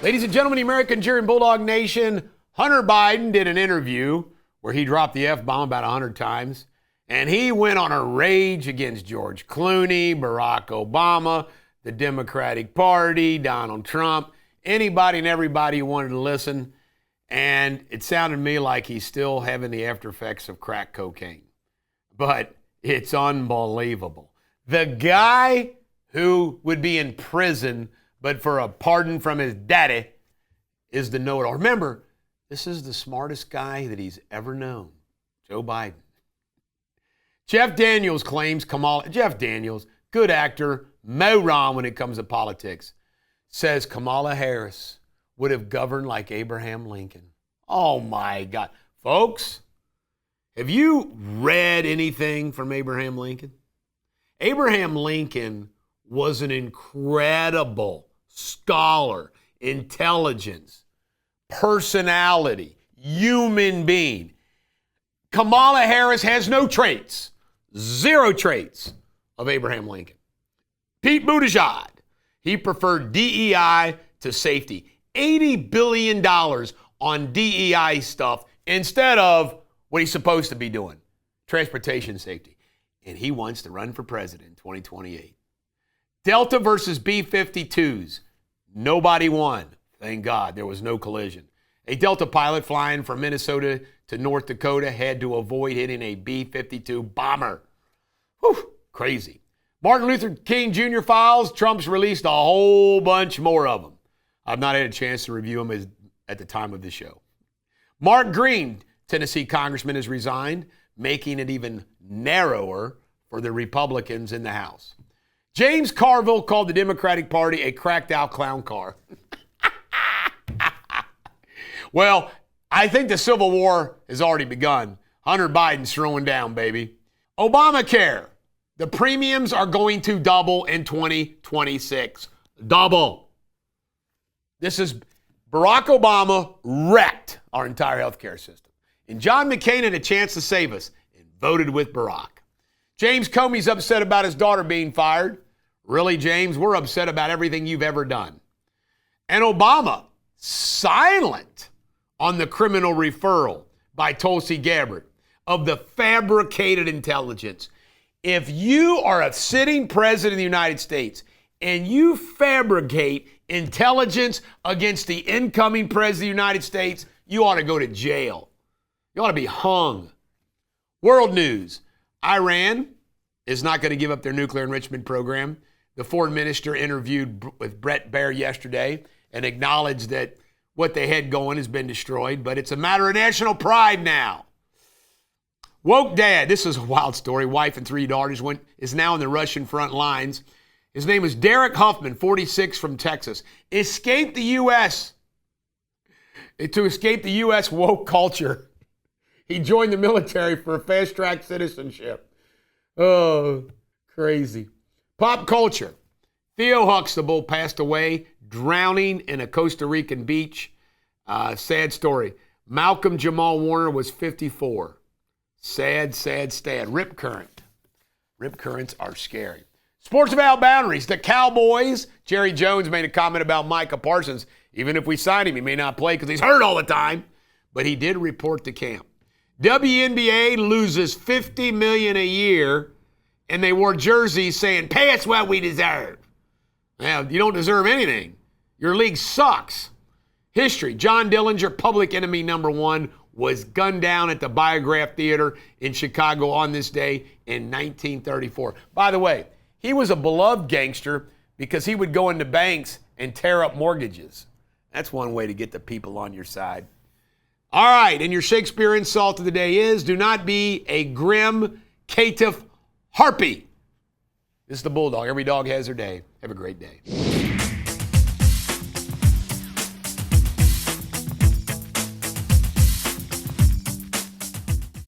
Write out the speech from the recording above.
Ladies and gentlemen, the American jury and Bulldog Nation, Hunter Biden did an interview where he dropped the F-bomb about 100 times, and he went on a rage against George Clooney, Barack Obama, the Democratic Party, Donald Trump, anybody and everybody who wanted to listen, and it sounded to me like he's still having the after effects of crack cocaine. But it's unbelievable. The guy who would be in prison but for a pardon from his daddy is the know-it-all. Remember, this is the smartest guy that he's ever known, Joe Biden. Jeff Daniels claims Jeff Daniels, good actor, moron when it comes to politics, says Kamala Harris would have governed like Abraham Lincoln. Oh my God. Folks, have you read anything from Abraham Lincoln? Abraham Lincoln was an incredible scholar, intelligence, personality, human being. Kamala Harris has no traits, zero traits of Abraham Lincoln. Pete Buttigieg, he preferred DEI to safety. $80 billion on DEI stuff instead of what he's supposed to be doing, transportation safety. And he wants to run for president in 2028. Delta versus B-52s. Nobody won. Thank God there was no collision. A Delta pilot flying from Minnesota to North Dakota had to avoid hitting a B-52 bomber. Whew, crazy. Martin Luther King Jr. files. Trump's released a whole bunch more of them. I've not had a chance to review them at the time of this show. Mark Green, Tennessee congressman, has resigned, making it even narrower for the Republicans in the House. James Carville called the Democratic Party a cracked-out clown car. Well, I think the Civil War has already begun. Hunter Biden's throwing down, baby. Obamacare. The premiums are going to double in 2026. Double. This is Barack Obama wrecked our entire healthcare system. And John McCain had a chance to save us and voted with Barack. James Comey's upset about his daughter being fired. Really, James? We're upset about everything you've ever done. And Obama, silent on the criminal referral by Tulsi Gabbard of the fabricated intelligence. If you are a sitting president of the United States and you fabricate intelligence against the incoming president of the United States, you ought to go to jail. You ought to be hung. World news. Iran is not going to give up their nuclear enrichment program. The foreign minister interviewed with Brett Baer yesterday and acknowledged that what they had going has been destroyed, but it's a matter of national pride now. Woke dad, this is a wild story. Wife and 3 daughters is now in the Russian front lines. His name is Derek Huffman, 46, from Texas. Escaped the U.S. To escape the U.S. woke culture. He joined the military for a fast-track citizenship. Oh, crazy. Pop culture. Theo Huxtable passed away drowning in a Costa Rican beach. Sad story. Malcolm Jamal Warner was 54. Sad, sad, sad. Rip current. Rip currents are scary. Sports Without Boundaries. The Cowboys. Jerry Jones made a comment about Micah Parsons. Even if we sign him, he may not play because he's hurt all the time. But he did report to camp. WNBA loses $50 million a year, and they wore jerseys saying, "Pay us what we deserve." Now, you don't deserve anything. Your league sucks. History. John Dillinger, public enemy number 1, was gunned down at the Biograph Theater in Chicago on this day in 1934. By the way, he was a beloved gangster because he would go into banks and tear up mortgages. That's one way to get the people on your side. All right, and your Shakespeare insult of the day is, do not be a grim, caitiff harpy. This is the Bulldog. Every dog has their day. Have a great day.